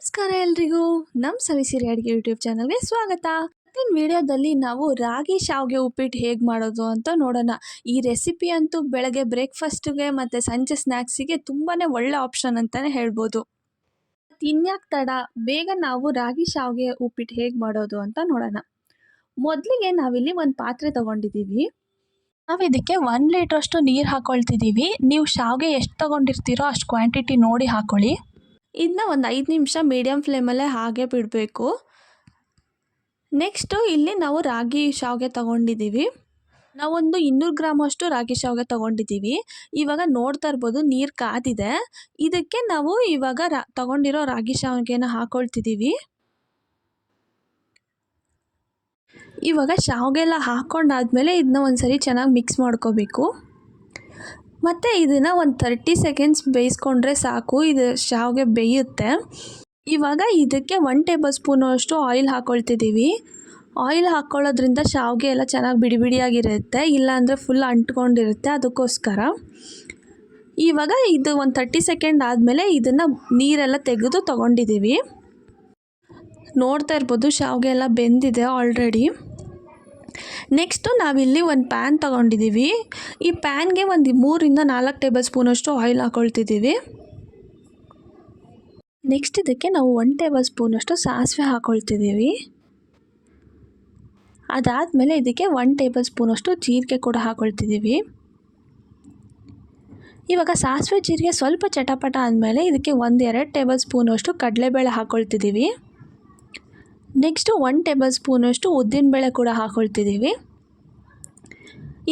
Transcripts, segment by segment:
ನಮಸ್ಕಾರ ಎಲ್ರಿಗೂ ನಮ್ಮ ಸವಿಸಿರಿ ಅಡುಗೆ ಯೂಟ್ಯೂಬ್ ಚಾನಲ್ಗೆ ಸ್ವಾಗತ. ಇವತ್ತಿನ ವಿಡಿಯೋದಲ್ಲಿ ನಾವು ರಾಗಿ ಶಾವಿಗೆ ಉಪ್ಪಿಟ್ಟು ಹೇಗೆ ಮಾಡೋದು ಅಂತ ನೋಡೋಣ. ಈ ರೆಸಿಪಿ ಅಂತೂ ಬೆಳಗ್ಗೆ ಬ್ರೇಕ್ಫಾಸ್ಟ್ಗೆ ಮತ್ತು ಸಂಜೆ ಸ್ನ್ಯಾಕ್ಸಿಗೆ ತುಂಬಾ ಒಳ್ಳೆ ಆಪ್ಷನ್ ಅಂತಲೇ ಹೇಳ್ಬೋದು. ಇನ್ಯಾಕೆ ತಡ, ಬೇಗ ನಾವು ರಾಗಿ ಶಾವಿಗೆ ಉಪ್ಪಿಟ್ಟು ಹೇಗೆ ಮಾಡೋದು ಅಂತ ನೋಡೋಣ. ಮೊದಲಿಗೆ ನಾವಿಲ್ಲಿ ಒಂದು ಪಾತ್ರೆ ತೊಗೊಂಡಿದ್ದೀವಿ. ನಾವು ಇದಕ್ಕೆ 1 ಲೀಟ್ರಷ್ಟು ನೀರು ಹಾಕ್ಕೊಳ್ತಿದ್ದೀವಿ. ನೀವು ಶಾವಿಗೆ ಎಷ್ಟು ತೊಗೊಂಡಿರ್ತೀರೋ ಅಷ್ಟು ಕ್ವಾಂಟಿಟಿ ನೋಡಿ ಹಾಕ್ಕೊಳ್ಳಿ. ಇದನ್ನ ಒಂದು 5 ನಿಮಿಷ ಮೀಡಿಯಮ್ ಫ್ಲೇಮಲ್ಲೇ ಹಾಗೆ ಬಿಡಬೇಕು. ನೆಕ್ಸ್ಟು ಇಲ್ಲಿ ನಾವು ರಾಗಿ ಶಾವಿಗೆ ತೊಗೊಂಡಿದ್ದೀವಿ. ನಾವೊಂದು 200 ಗ್ರಾಮಷ್ಟು ರಾಗಿ ಶಾವಿಗೆ ತೊಗೊಂಡಿದ್ದೀವಿ. ಇವಾಗ ನೋಡ್ತಾ ಇರ್ಬೋದು ನೀರು ಕಾದಿದೆ. ಇದಕ್ಕೆ ನಾವು ಇವಾಗ ತೊಗೊಂಡಿರೋ ರಾಗಿ ಶಾವಿಗೆನ ಹಾಕ್ಕೊಳ್ತಿದ್ದೀವಿ. ಇವಾಗ ಶಾವಿಗೆ ಎಲ್ಲ ಹಾಕ್ಕೊಂಡಾದ್ಮೇಲೆ ಇದನ್ನ ಒಂದು ಸರಿ ಚೆನ್ನಾಗಿ ಮಿಕ್ಸ್ ಮಾಡ್ಕೋಬೇಕು. ಮತ್ತು ಇದನ್ನು ಒಂದು 30 ಸೆಕೆಂಡ್ಸ್ ಬೇಯಿಸ್ಕೊಂಡ್ರೆ ಸಾಕು, ಇದು ಶಾವಿಗೆ ಬೇಯುತ್ತೆ. ಇವಾಗ ಇದಕ್ಕೆ 1 ಟೇಬಲ್ ಸ್ಪೂನಷ್ಟು ಆಯಿಲ್ ಹಾಕ್ಕೊಳ್ತಿದ್ದೀವಿ. ಆಯಿಲ್ ಹಾಕ್ಕೊಳ್ಳೋದ್ರಿಂದ ಶಾವಿಗೆ ಎಲ್ಲ ಚೆನ್ನಾಗಿ ಬಿಡಿ ಬಿಡಿಯಾಗಿರುತ್ತೆ, ಇಲ್ಲಾಂದರೆ ಫುಲ್ ಅಂಟ್ಕೊಂಡಿರುತ್ತೆ, ಅದಕ್ಕೋಸ್ಕರ. ಇವಾಗ ಇದು ಒಂದು 30 ಸೆಕೆಂಡ್ ಆದಮೇಲೆ ಇದನ್ನು ನೀರೆಲ್ಲ ತೆಗೆದು ತೊಗೊಂಡಿದ್ದೀವಿ. ನೋಡ್ತಾ ಇರ್ಬೋದು ಶಾವಿಗೆ ಎಲ್ಲ ಬೆಂದಿದೆ ಆಲ್ರೆಡಿ. ನೆಕ್ಸ್ಟು ನಾವಿಲ್ಲಿ ಒಂದು ಪ್ಯಾನ್ ತೊಗೊಂಡಿದ್ದೀವಿ. ಈ ಪ್ಯಾನ್ಗೆ ಒಂದು 3 ರಿಂದ 4 ಟೇಬಲ್ ಸ್ಪೂನಷ್ಟು ಆಯಿಲ್ ಹಾಕ್ಕೊಳ್ತಿದ್ದೀವಿ. ನೆಕ್ಸ್ಟ್ ಇದಕ್ಕೆ ನಾವು 1 ಟೇಬಲ್ ಸ್ಪೂನಷ್ಟು ಸಾಸಿವೆ ಹಾಕ್ಕೊಳ್ತಿದ್ದೀವಿ. ಅದಾದಮೇಲೆ ಇದಕ್ಕೆ 1 ಟೇಬಲ್ ಸ್ಪೂನಷ್ಟು ಜೀರಿಗೆ ಕೂಡ ಹಾಕ್ಕೊಳ್ತಿದ್ದೀವಿ. ಇವಾಗ ಸಾಸಿವೆ ಜೀರಿಗೆ ಸ್ವಲ್ಪ ಚಟಪಟ ಆದಮೇಲೆ ಇದಕ್ಕೆ 1-2 ಟೇಬಲ್ ಸ್ಪೂನಷ್ಟು ಕಡಲೆಬೇಳೆ ಹಾಕ್ಕೊಳ್ತಿದ್ದೀವಿ. ನೆಕ್ಸ್ಟು 1 ಟೇಬಲ್ ಸ್ಪೂನಷ್ಟು ಉದ್ದಿನಬೇಳೆ ಕೂಡ ಹಾಕ್ಕೊಳ್ತಿದ್ದೀವಿ.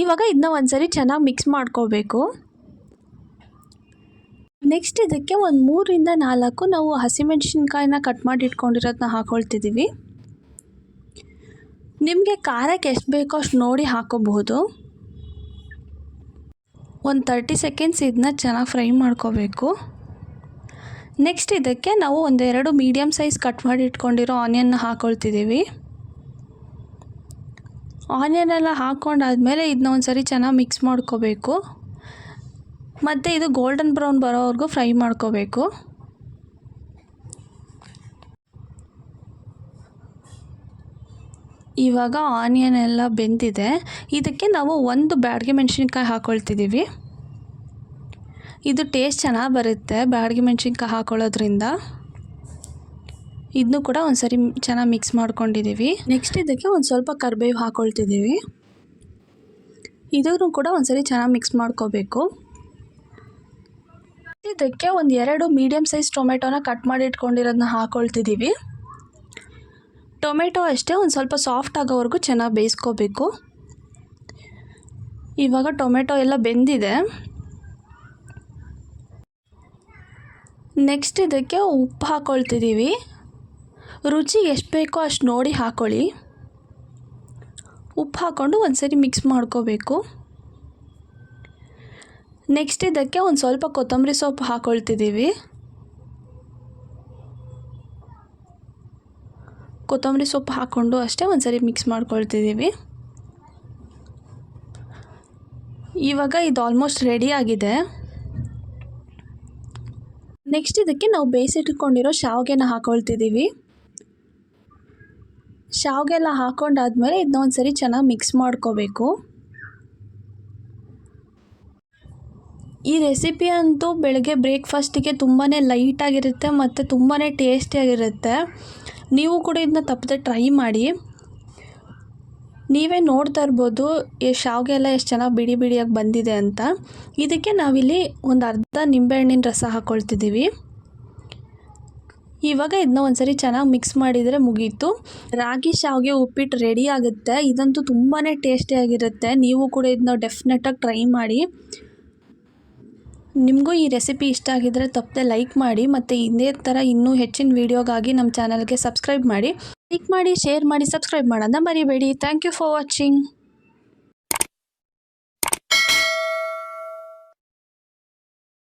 ಇವಾಗ ಇದನ್ನ ಒಂದು ಸರಿ ಚೆನ್ನಾಗಿ ಮಿಕ್ಸ್ ಮಾಡ್ಕೋಬೇಕು. ನೆಕ್ಸ್ಟ್ ಇದಕ್ಕೆ ಒಂದು 3 ರಿಂದ 4 ನಾವು ಹಸಿಮೆಣಸಿನ್ಕಾಯಿನ ಕಟ್ ಮಾಡಿ ಇಟ್ಕೊಂಡಿರೋದನ್ನ ಹಾಕ್ಕೊಳ್ತಿದ್ದೀವಿ. ನಿಮಗೆ ಖಾರಕ್ಕೆ ಎಷ್ಟು ಬೇಕೋ ಅಷ್ಟು ನೋಡಿ ಹಾಕ್ಕೋಬಹುದು. ಒಂದು 30 ಸೆಕೆಂಡ್ಸ್ ಇದನ್ನ ಚೆನ್ನಾಗಿ ಫ್ರೈ ಮಾಡ್ಕೋಬೇಕು. ನೆಕ್ಸ್ಟ್ ಇದಕ್ಕೆ ನಾವು 1-2 ಮೀಡಿಯಮ್ ಸೈಜ್ ಕಟ್ ಮಾಡಿ ಇಟ್ಕೊಂಡಿರೋ ಆನಿಯನ್ನ ಹಾಕ್ಕೊಳ್ತಿದ್ದೀವಿ. ಆನಿಯನ್ ಎಲ್ಲ ಹಾಕ್ಕೊಂಡಾದ್ಮೇಲೆ ಇದನ್ನ ಒಂದು ಸರಿ ಚೆನ್ನಾಗಿ ಮಿಕ್ಸ್ ಮಾಡ್ಕೋಬೇಕು. ಮತ್ತು ಇದು ಗೋಲ್ಡನ್ ಬ್ರೌನ್ ಬರೋವರೆಗೂ ಫ್ರೈ ಮಾಡ್ಕೋಬೇಕು. ಇವಾಗ ಆನಿಯನ್ ಎಲ್ಲ ಬೆಂದಿದೆ. ಇದಕ್ಕೆ ನಾವು 1 ಬ್ಯಾಡಗಿ ಮೆಣಸಿನ್ಕಾಯಿ ಹಾಕ್ಕೊಳ್ತಿದ್ದೀವಿ. ಇದು ಟೇಸ್ಟ್ ಚೆನ್ನಾಗಿ ಬರುತ್ತೆ ಬ್ಯಾಡಗಿ ಮೆಣಸಿನ್ಕಾಯಿ ಹಾಕ್ಕೊಳ್ಳೋದ್ರಿಂದ. ಇದನ್ನು ಕೂಡ ಒಂದು ಸರಿ ಚೆನ್ನಾಗಿ ಮಿಕ್ಸ್ ಮಾಡ್ಕೊಂಡಿದ್ದೀವಿ. ನೆಕ್ಸ್ಟ್ ಇದಕ್ಕೆ ಒಂದು ಸ್ವಲ್ಪ ಕರಿಬೇವು ಹಾಕ್ಕೊಳ್ತಿದ್ದೀವಿ. ಇದನ್ನು ಕೂಡ ಒಂದು ಸರಿ ಚೆನ್ನಾಗಿ ಮಿಕ್ಸ್ ಮಾಡ್ಕೋಬೇಕು. ಇದಕ್ಕೆ 1-2 ಮೀಡಿಯಮ್ ಸೈಜ್ ಟೊಮೆಟೊನ ಕಟ್ ಮಾಡಿ ಇಟ್ಕೊಂಡಿರೋದನ್ನ ಹಾಕ್ಕೊಳ್ತಿದ್ದೀವಿ. ಟೊಮೆಟೊ ಅಷ್ಟೇ ಒಂದು ಸ್ವಲ್ಪ ಸಾಫ್ಟ್ ಆಗೋವರೆಗೂ ಚೆನ್ನಾಗಿ ಬೇಯಿಸ್ಕೋಬೇಕು. ಇವಾಗ ಟೊಮೆಟೊ ಎಲ್ಲ ಬೆಂದಿದೆ. ನೆಕ್ಸ್ಟ್ ಇದಕ್ಕೆ ಉಪ್ಪು ಹಾಕ್ಕೊಳ್ತಿದ್ದೀವಿ. ರುಚಿಗೆ ಎಷ್ಟು ಬೇಕೋ ಅಷ್ಟು ನೋಡಿ ಹಾಕ್ಕೊಳ್ಳಿ. ಉಪ್ಪು ಹಾಕ್ಕೊಂಡು ಒಂದು ಸರಿ ಮಿಕ್ಸ್ ಮಾಡ್ಕೋಬೇಕು. ನೆಕ್ಸ್ಟ್ ಇದಕ್ಕೆ ಒಂದು ಸ್ವಲ್ಪ ಕೊತ್ತಂಬರಿ ಸೊಪ್ಪು ಹಾಕ್ಕೊಳ್ತಿದ್ದೀವಿ. ಕೊತ್ತಂಬರಿ ಸೊಪ್ಪು ಹಾಕ್ಕೊಂಡು ಅಷ್ಟೇ ಒಂದು ಸರಿ ಮಿಕ್ಸ್ ಮಾಡ್ಕೊಳ್ತಿದ್ದೀವಿ. ಇವಾಗ ಇದು ಆಲ್ಮೋಸ್ಟ್ ರೆಡಿ ಆಗಿದೆ. ನೆಕ್ಸ್ಟ್ ಇದಕ್ಕೆ ನಾವು ಬೇಯಿಸಿಟ್ಕೊಂಡಿರೋ ಶಾವಿಗೆನ ಹಾಕ್ಕೊಳ್ತಿದ್ದೀವಿ. ಶಾವಿಗೆ ಎಲ್ಲ ಹಾಕ್ಕೊಂಡಾದ್ಮೇಲೆ ಇದನ್ನ ಒಂದು ಸರಿ ಚೆನ್ನಾಗಿ ಮಿಕ್ಸ್ ಮಾಡ್ಕೋಬೇಕು. ಈ ರೆಸಿಪಿ ಅಂತೂ ಬೆಳಗ್ಗೆ ಬ್ರೇಕ್ಫಾಸ್ಟಿಗೆ ತುಂಬಾ ಲೈಟಾಗಿರುತ್ತೆ ಮತ್ತು ತುಂಬಾ ಟೇಸ್ಟಿಯಾಗಿರುತ್ತೆ. ನೀವು ಕೂಡ ಇದನ್ನ ತಪ್ಪದೆ ಟ್ರೈ ಮಾಡಿ. ನೀವೇ ನೋಡ್ತಾ ಇರ್ಬೋದು ಶಾವಿಗೆ ಎಲ್ಲ ಎಷ್ಟು ಚೆನ್ನಾಗಿ ಬಿಡಿ ಬಿಡಿಯಾಗಿ ಬಂದಿದೆ ಅಂತ. ಇದಕ್ಕೆ ನಾವಿಲ್ಲಿ ಒಂದು ಅರ್ಧ ನಿಂಬೆಹಣ್ಣಿನ ರಸ ಹಾಕ್ಕೊಳ್ತಿದ್ದೀವಿ. ಇವಾಗ ಇದನ್ನ ಒಂದು ಸರಿ ಚೆನ್ನಾಗಿ ಮಿಕ್ಸ್ ಮಾಡಿದರೆ ಮುಗೀತು. ರಾಗಿ ಶಾವಿಗೆ ಉಪ್ಪಿಟ್ಟು ರೆಡಿ ಆಗುತ್ತೆ. ಇದಂತೂ ತುಂಬಾ ಟೇಸ್ಟಿಯಾಗಿರುತ್ತೆ. ನೀವು ಕೂಡ ಇದನ್ನ ಡೆಫಿನೆಟಾಗಿ ಟ್ರೈ ಮಾಡಿ. ನಿಮಗೂ ಈ ರೆಸಿಪಿ ಇಷ್ಟ ಆಗಿದ್ದರೆ ತಪ್ಪದೆ ಲೈಕ್ ಮಾಡಿ ಮತ್ತು ಇದೇ ಥರ ಇನ್ನೂ ಹೆಚ್ಚಿನ ವೀಡಿಯೋಗಾಗಿ ನಮ್ಮ ಚಾನಲ್ಗೆ ಸಬ್ಸ್ಕ್ರೈಬ್ ಮಾಡಿ. ಲೈಕ್ ಮಾಡಿ, ಶೇರ್ ಮಾಡಿ, ಸಬ್ಸ್ಕ್ರೈಬ್ ಮಾಡೋದನ್ನ ಮರಿಬೇಡಿ. Thank you for watching.